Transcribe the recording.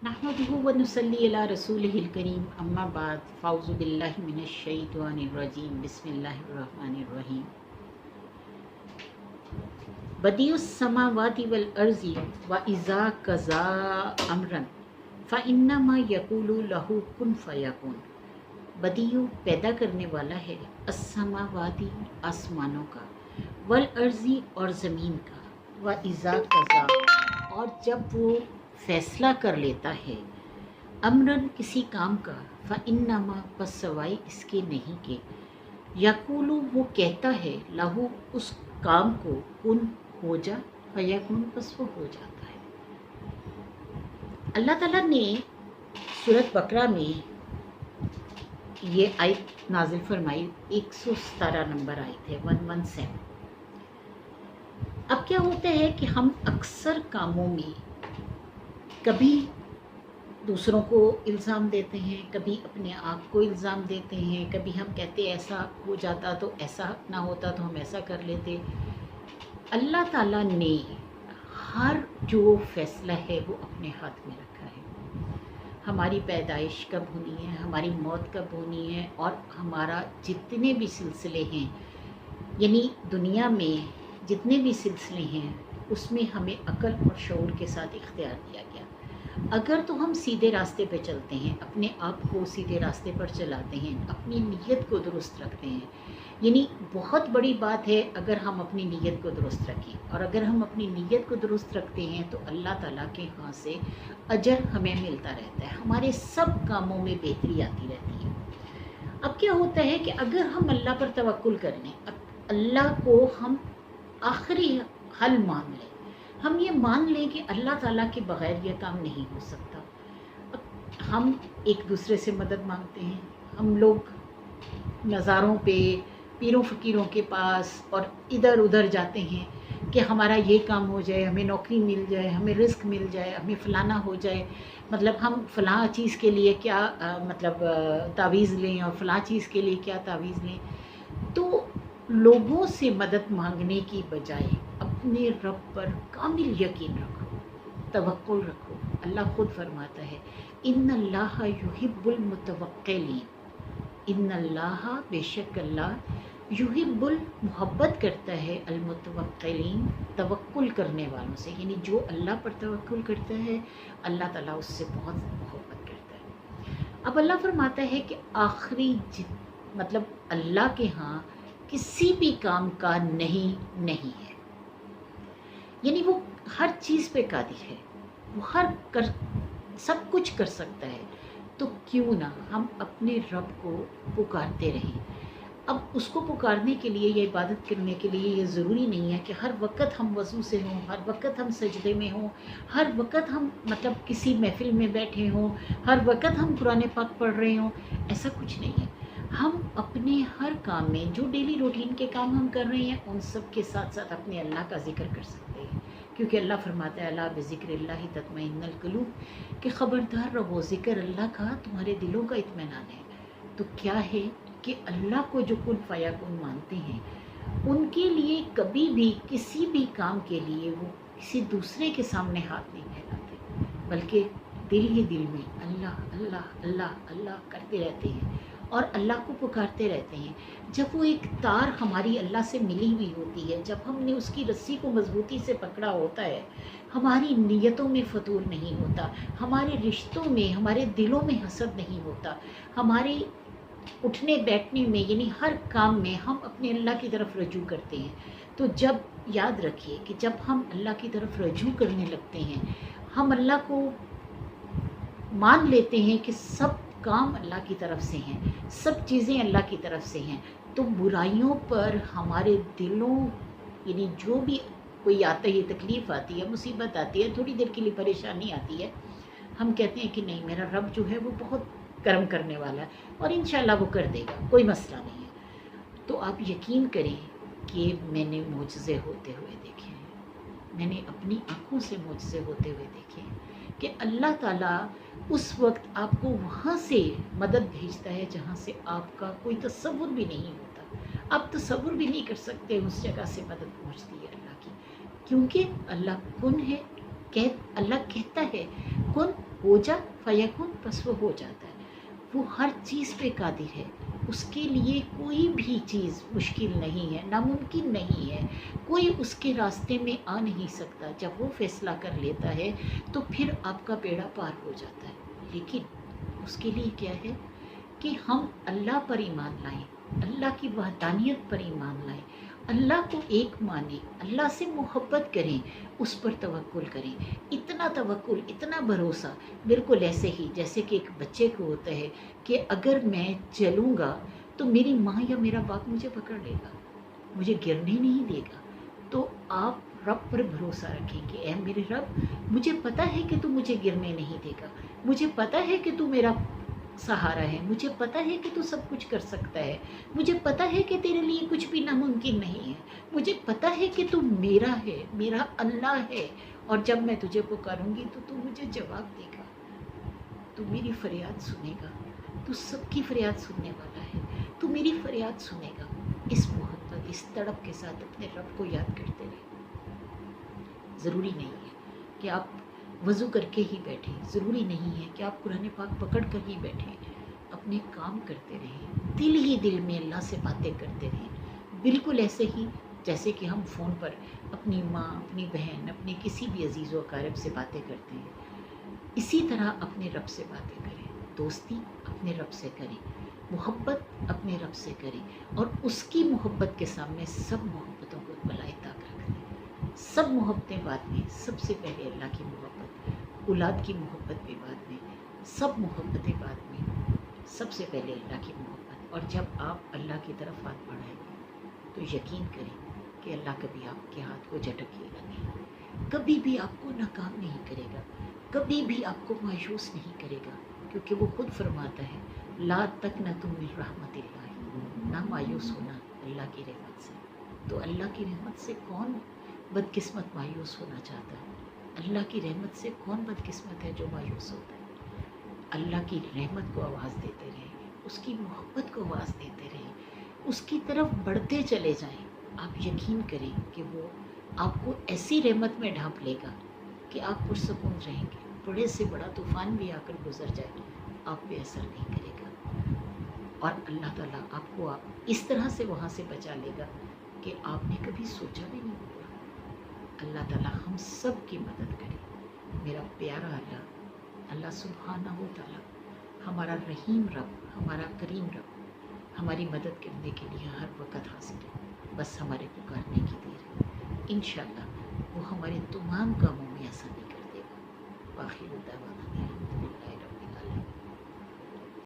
नहमदुहु व नुसल्ली अला रसूलिहिल करीम अम्मा बाद फ़ाउज़ु बिल्लाहि मिनश शैतानिर रजीम बिस्मिल्लाहिर रहमानिर रहीम। बदीउस समावाति वल अर्ज़ि व इज़ा कज़ा अमरन फ़इन्नमा यक़ूलु लहु कुन फ़यकुन। बदीउ पैदा करने वाला है, अस्समावाति आसमानों का, वल अर्ज़ी और ज़मीन का, व इज़ा कज़ा और जब वो फैसला कर लेता है, अमरन किसी काम का, फ़इन्नमा बस सवाई इसके नहीं के, यक़ूलु वो कहता है, लहू उस काम को, कुन हो जा, फ़यकुन बस वो हो जाता है। अल्लाह ताला ने सूरत बकरा में ये आयत नाजिल फरमाई, 117 नंबर आयत है, 117। अब क्या होता है कि हम अक्सर कामों में कभी दूसरों को इल्ज़ाम देते हैं, कभी अपने आप को इल्ज़ाम देते हैं, कभी हम कहते हैं ऐसा हो जाता तो ऐसा ना होता तो हम ऐसा कर लेते। अल्लाह ताला ने हर जो फ़ैसला है वो अपने हाथ में रखा है। हमारी पैदाइश कब होनी है, हमारी मौत कब होनी है, और हमारा जितने भी सिलसिले हैं, यानी दुनिया में जितने भी सिलसिले हैं उसमें हमें अक्ल और शऊर के साथ इख्तियार दिया गया। अगर तो हम सीधे रास्ते पे चलते हैं, अपने आप को सीधे रास्ते पर चलाते हैं, अपनी नीयत को दुरुस्त रखते हैं, यानी बहुत बड़ी बात है अगर हम अपनी नीयत को दुरुस्त रखें, और अगर हम अपनी नीयत को दुरुस्त रखते हैं तो अल्लाह ताला के यहाँ से अजर हमें मिलता रहता है, हमारे सब कामों में बेहतरी आती रहती है। अब क्या होता है कि अगर हम अल्लाह पर तवक्कुल कर लें, अल्लाह को हम आखिरी हल मान लें, हम ये मान लें कि अल्लाह ताला के बग़ैर ये काम नहीं हो सकता। अब हम एक दूसरे से मदद मांगते हैं, हम लोग मज़ारों पे, पीरों फ़कीरों के पास और इधर उधर जाते हैं कि हमारा ये काम हो जाए, हमें नौकरी मिल जाए, हमें रिस्क मिल जाए, हमें फ़लाना हो जाए, मतलब हम फ़लाँ चीज़ के लिए क्या तावीज़ लें और फ़लाँ चीज़ के लिए क्या तावीज़ लें। तो लोगों से मदद मांगने की बजाय अपने रब पर कामिल यकीन रखो, तवक्कुल रखो। अल्लाह खुद फरमाता है, इन्नल्लाह युहिब्बुल मुतवक्किलीन, इन्नल्लाह बेशक अल्लाह युहिब्बुल मोहब्बत करता है अल मुतवक्किलीन तवक्कुल करने वालों से, यानी जो अल्लाह पर तवक्कुल करता है अल्लाह ताला उससे बहुत मोहब्बत करता है। अब अल्लाह फरमाता है कि आखिरी मतलब अल्लाह के यहाँ किसी भी काम का नहीं है, यानी वो हर चीज़ पे कादिर है, वो सब कुछ कर सकता है। तो क्यों ना हम अपने रब को पुकारते रहें। अब उसको पुकारने के लिए या इबादत करने के लिए ये ज़रूरी नहीं है कि हर वक्त हम वज़ू से हों, हर वक्त हम सजदे में हों, हर वक्त हम किसी महफ़िल में बैठे हों, हर वक्त हम कुरान पाक पढ़ रहे हों, ऐसा कुछ नहीं है। हम अपने हर काम में जो डेली रूटीन के काम हम कर रहे हैं उन सब के साथ साथ अपने अल्लाह का ज़िक्र कर सकते हैं, क्योंकि अल्लाह फरमाता है, अला बिज़िक्रिल्लाहि तत्मइन्नुल क़ुलूब, कि ख़बरदार रहो, ज़िक्र अल्लाह का तुम्हारे दिलों का इत्मीनान है। तो क्या है कि अल्लाह को जो कुन फ़यकुन मानते हैं उनके लिए कभी भी किसी भी काम के लिए वो किसी दूसरे के सामने हाथ नहीं फैलाते, बल्कि दिल ही दिल में अल्लाह अल्लाह अल्लाह अल्लाह करते रहते हैं और अल्लाह को पुकारते रहते हैं। जब वो एक तार हमारी अल्लाह से मिली हुई होती है, जब हमने उसकी रस्सी को मजबूती से पकड़ा होता है, हमारी नीयतों में फतूर नहीं होता, हमारे रिश्तों में, हमारे दिलों में हसद नहीं होता, हमारे उठने बैठने में, यानी हर काम में हम अपने अल्लाह की तरफ रजू करते हैं। तो जब याद रखिए कि जब हम अल्लाह की तरफ रजू करने लगते हैं, हम अल्लाह को मान लेते हैं कि सब काम अल्लाह की तरफ से हैं, सब चीज़ें अल्लाह की तरफ से हैं, तो बुराइयों पर हमारे दिलों, यानी जो भी कोई आता है, तकलीफ़ आती है, मुसीबत आती है, थोड़ी देर के लिए परेशानी आती है, हम कहते हैं कि नहीं, मेरा रब जो है वो बहुत करम करने वाला है और इंशाल्लाह वो कर देगा, कोई मसला नहीं है। तो आप यकीन करें कि मैंने मोजज़े होते हुए देखे हैं, मैंने अपनी आँखों से मोजज़े होते हुए देखे हैं कि अल्लाह ताला उस वक्त आपको वहाँ से मदद भेजता है जहाँ से आपका कोई तसव्वुर भी नहीं होता, आप तसव्वुर भी नहीं कर सकते उस जगह से मदद पहुँचती है अल्लाह की, क्योंकि अल्लाह कुन है اللہ کہتا ہے کن ہو جا فیکن، بس وہ ہو جاتا ہے۔ وہ ہر چیز پہ قادر ہے، اس کے لیے کوئی بھی چیز مشکل نہیں ہے، ناممکن نہیں ہے، کوئی اس کے راستے میں آ نہیں سکتا۔ جب وہ فیصلہ کر لیتا ہے تو پھر آپ کا بیڑا پار ہو جاتا ہے۔ لیکن اس کے لیے کیا ہے کہ ہم اللہ پر ایمان لائیں، اللہ کی وحدانیت پر ایمان لائیں، اللہ کو ایک مانیں، اللہ سے محبت کریں، اس پر توکل کریں۔ اتنا توکل، اتنا بھروسہ، بالکل ایسے ہی جیسے کہ ایک بچے کو ہوتا ہے کہ اگر میں چلوں گا تو میری ماں یا میرا باپ مجھے پکڑ لے گا، مجھے گرنے نہیں دے گا۔ تو آپ رب پر بھروسہ رکھیں کہ اے میرے رب، مجھے پتہ ہے کہ تو مجھے گرنے نہیں دے گا، مجھے پتہ ہے کہ تو میرا سہارا ہے، مجھے پتہ ہے کہ تو سب کچھ کر سکتا ہے، مجھے پتہ ہے کہ تیرے لیے کچھ بھی ناممکن نہیں ہے، مجھے پتہ ہے کہ تو میرا ہے، میرا اللہ ہے، اور جب میں تجھے پکاروں گی تو مجھے جواب دے گا، تو میری فریاد سنے گا، تو سب کی فریاد سننے والا ہے، تو میری فریاد سنے گا۔ اس محبت، اس تڑپ کے ساتھ اپنے رب کو یاد کرتے رہیں۔ ضروری نہیں ہے کہ آپ وضو کر کے ہی بیٹھیں، ضروری نہیں ہے کہ آپ قرآن پاک پکڑ کر ہی بیٹھیں، اپنے کام کرتے رہیں، دل ہی دل میں اللہ سے باتیں کرتے رہیں، بالکل ایسے ہی جیسے کہ ہم فون پر اپنی ماں، اپنی بہن، اپنے کسی بھی عزیز و اقارب سے باتیں کرتے ہیں، اسی طرح اپنے رب سے باتیں کریں، دوستی اپنے رب سے کریں، محبت اپنے رب سے کریں، اور اس کی محبت کے سامنے سب محبتوں کو بالائے طاق رکھ دیں۔ سب محبتیں بعد میں، سب سے پہلے اللہ کی محبت، اولاد کی محبت بھی بعد میں، سب محبتیں بعد میں، سب سے پہلے اللہ کی محبت۔ اور جب آپ اللہ کی طرف ہاتھ بڑھائیں گے تو یقین کریں کہ اللہ کبھی آپ کے ہاتھ کو جھٹکے گا نہیں، کبھی بھی آپ کو ناکام نہیں کرے گا، کبھی بھی آپ کو مایوس نہیں کرے گا، کیونکہ وہ خود فرماتا ہے لا تقنطوا من رحمت اللہ، نہ مایوس ہونا اللہ کی رحمت سے۔ تو اللہ کی رحمت سے کون بدقسمت مایوس ہونا چاہتا ہے؟ اللہ کی رحمت سے کون بدقسمت ہے جو مایوس ہوتا ہے؟ اللہ کی رحمت کو آواز دیتے رہیں، اس کی محبت کو آواز دیتے رہیں، اس کی طرف بڑھتے چلے جائیں۔ آپ یقین کریں کہ وہ آپ کو ایسی رحمت میں ڈھانپ لے گا کہ آپ پرسکون رہیں گے، بڑے سے بڑا طوفان بھی آ کر گزر جائے آپ پہ اثر نہیں کرے گا، اور اللہ تعالیٰ آپ کو اس طرح سے وہاں سے بچا لے گا کہ آپ نے کبھی سوچا بھی نہیں ہوگا۔ اللہ تعالیٰ ہم سب کی مدد کرے۔ میرا پیارا اللہ سبحانہ و تعالیٰ ہمارا رحیم رب، ہمارا کریم رب، ہماری مدد کرنے کے لیے ہر وقت حاضر ہے، بس ہمارے پکارنے کی دیر ہے۔ انشاءاللہ وہ ہمارے تمام کاموں میں آسانی کر دے گا۔ آخر دعوانا